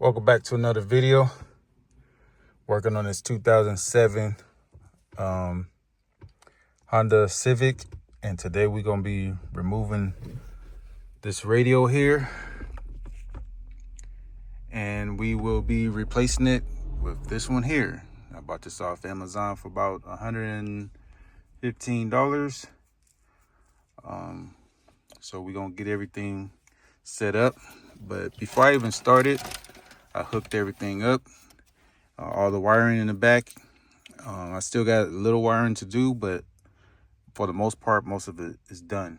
Welcome back to another video. Working on this 2007 Honda Civic, and today we're going to be removing this radio here, and we will be replacing it with this one here. I bought this off Amazon for about $115. So we're going to get everything set up, but before I even started, I hooked everything up, all the wiring in the back. I still got a little wiring to do, but for the most part, most of it is done.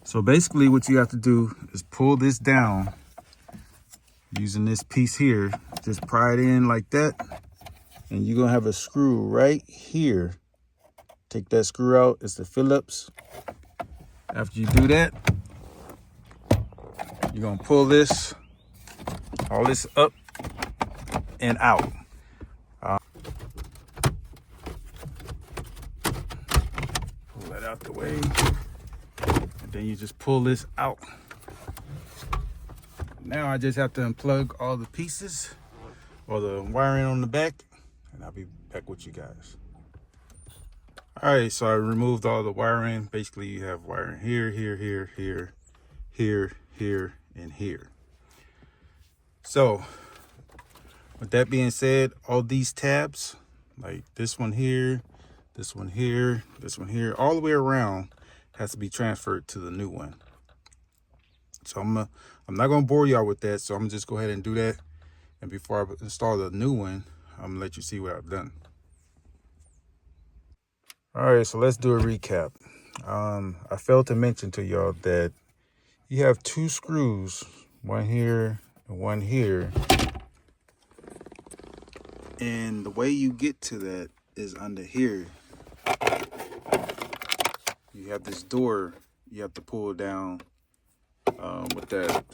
So basically what you have to do is pull this down using this piece here. Just pry it in like that, and you're gonna have a screw right here. Take that screw out, it's the Phillips. After you do that, you're gonna pull this, all this up and out. Pull that out the way, and then you just pull this out. Now I just have to unplug all the pieces or the wiring on the back, and I'll be back with you guys. All right, so I removed all the wiring. Basically, you have wiring here, here, here, here, here, here, and here. So with that being said, all these tabs, like this one here, this one here, this one here, all the way around, has to be transferred to the new one. So I'm not gonna bore y'all with that, so I'm gonna just go ahead and do that. And before I install the new one, I'm gonna let you see what I've done. All right, so let's do a recap. I failed to mention to y'all that you have two screws, one here and one here. And the way you get to that is under here. You have this door you have to pull down with that,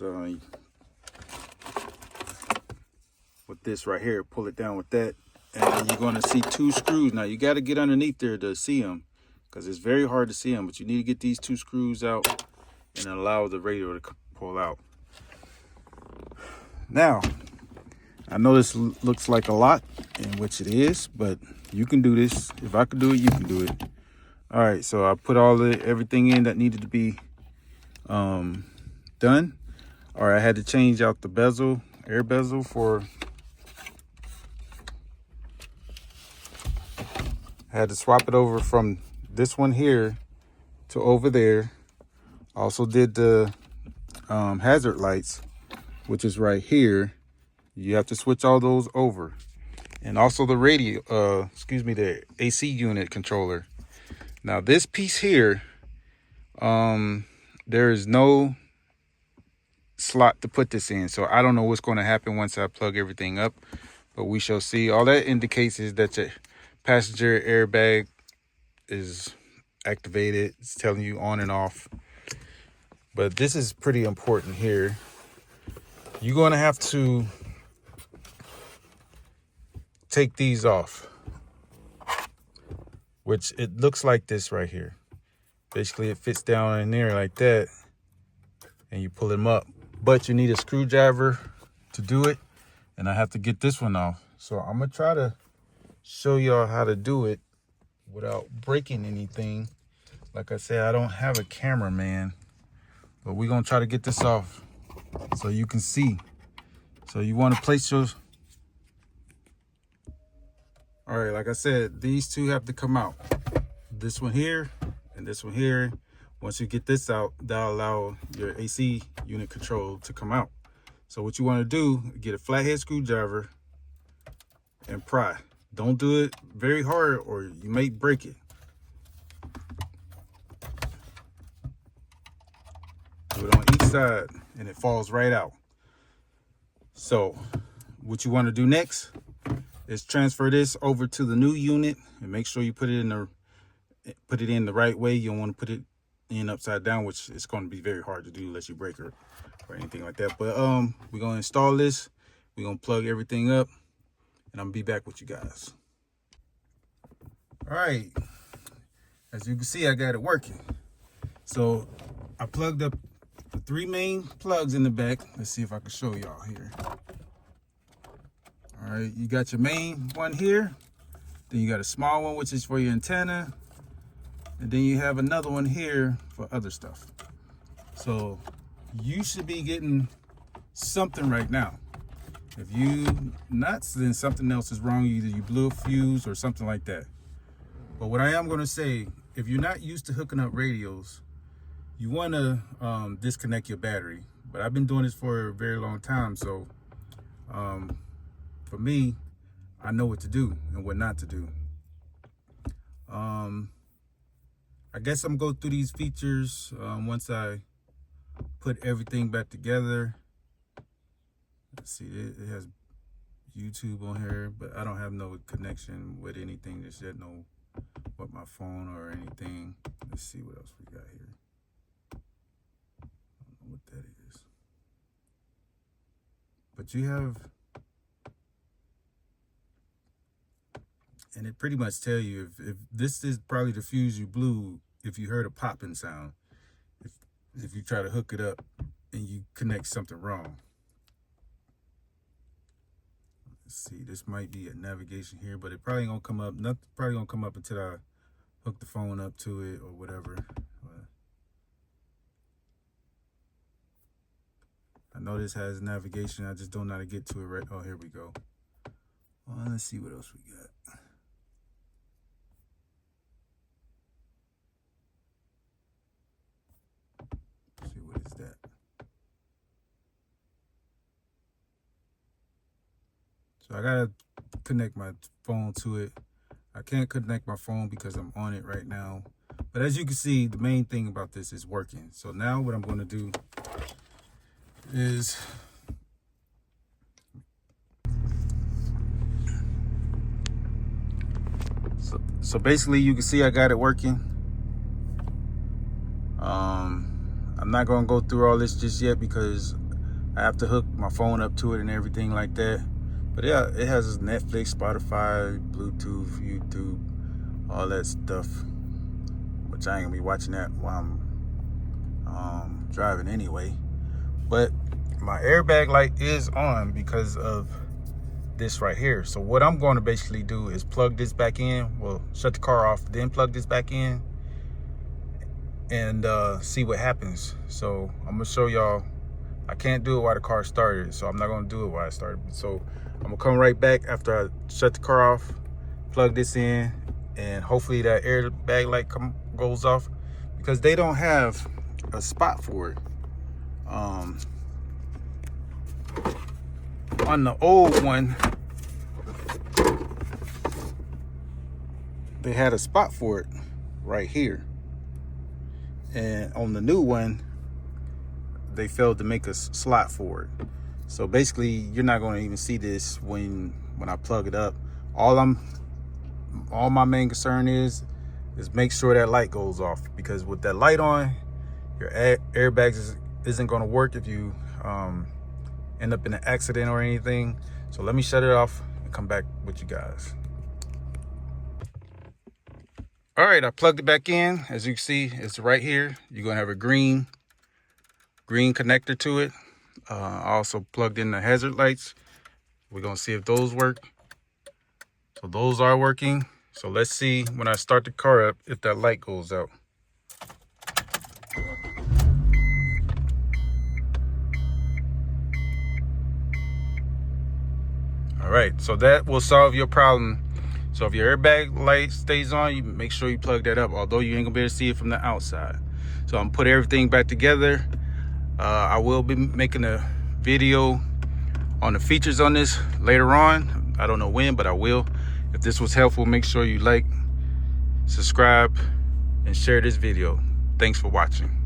with this right here. Pull it down with that, and you're gonna see two screws. Now you got to get underneath there to see them, because it's very hard to see them. But you need to get these two screws out and allow the radio to pull out. Now, I know this looks like a lot, in which it is, but you can do this. If I could do it, you can do it. All right, so I put everything in that needed to be done. All right, I had to change out the bezel, air bezel I had to swap it over from this one here to over there. Also did the hazard lights, which is right here. You have to switch all those over. And also the radio, the AC unit controller. Now this piece here, there is no slot to put this in. So I don't know what's going to happen once I plug everything up, but we shall see. All that indicates is that your passenger airbag is activated. It's telling you on and off. But this is pretty important here. You're going to have to take these off, which it looks like this right here. Basically, it fits down in there like that, and you pull them up. But you need a screwdriver to do it, and I have to get this one off. So I'm gonna try to show y'all how to do it without breaking anything. Like I said, I don't have a cameraman, but we're gonna try to get this off so you can see. So you want to place your... All right, like I said, these two have to come out. This one here and this one here. Once you get this out, that'll allow your AC unit control to come out. So what you want to do, get a flathead screwdriver and pry. Don't do it very hard or you may break it. Do it on each side and it falls right out. So what you want to do next is transfer this over to the new unit and make sure you put it in the right way. You don't want to put it in upside down, which is going to be very hard to do unless you break it or anything like that. But we're going to install this. We're going to plug everything up, and I'm going to be back with you guys. All right, as you can see, I got it working. So I plugged up the 3 main plugs in the back. Let's see if I can show y'all here. All right, you got your main one here. Then you got a small one, which is for your antenna. And then you have another one here for other stuff. So you should be getting something right now. If you nuts, then something else is wrong. Either you blew a fuse or something like that. But what I am going to say, if you're not used to hooking up radios, you want to disconnect your battery. But I've been doing this for a very long time, so for me, I know what to do and what not to do. I guess I'm going to go through these features once I put everything back together. Let's see, it has YouTube on here, but I don't have no connection with anything just yet, no with my phone or anything. Let's see what else we got here. I don't know what that is. But you have, and it pretty much tell you if this is probably the fuse you blew, if you heard a popping sound, if you try to hook it up and you connect something wrong. Let's see, this might be a navigation here, but it probably ain't gonna come up. Nothing probably gonna come up until I hook the phone up to it or whatever. I know this has navigation. I just don't know how to get to it right. Oh, here we go. Well, let's see what else we got. Let's see, what is that? So I gotta connect my phone to it. I can't connect my phone because I'm on it right now. But as you can see, the main thing about this is working. So now what I'm gonna do is so basically you can see I got it working. I'm not gonna go through all this just yet because I have to hook my phone up to it and everything like that. But yeah, it has Netflix, Spotify, Bluetooth, YouTube, all that stuff, which I ain't gonna be watching that while I'm driving anyway. But my airbag light is on because of this right here. So what I'm going to basically do is plug this back in. Well, shut the car off, then plug this back in and see what happens. So I'm gonna show y'all. I can't do it while the car started, so I'm not gonna do it while I started. So I'm gonna come right back after I shut the car off, plug this in, and hopefully that airbag light goes off, because they don't have a spot for it. On the old one, they had a spot for it right here, and on the new one they failed to make a slot for it. So basically you're not going to even see this when I plug it up. All my main concern is make sure that light goes off, because with that light on, your airbags isn't going to work if you end up in an accident or anything. So let me shut it off and come back with you guys. All right, I plugged it back in. As you can see, it's right here. You're gonna have a green connector to it. I also plugged in the hazard lights. We're gonna see if those work. So those are working. So let's see when I start the car up if that light goes out. All right, so that will solve your problem. So if your airbag light stays on, you make sure you plug that up, although you ain't gonna be able to see it from the outside. So I'm gonna put everything back together. I will be making a video on the features on this later on. I don't know when, but I will. If this was helpful, make sure you like, subscribe, and share this video. Thanks for watching.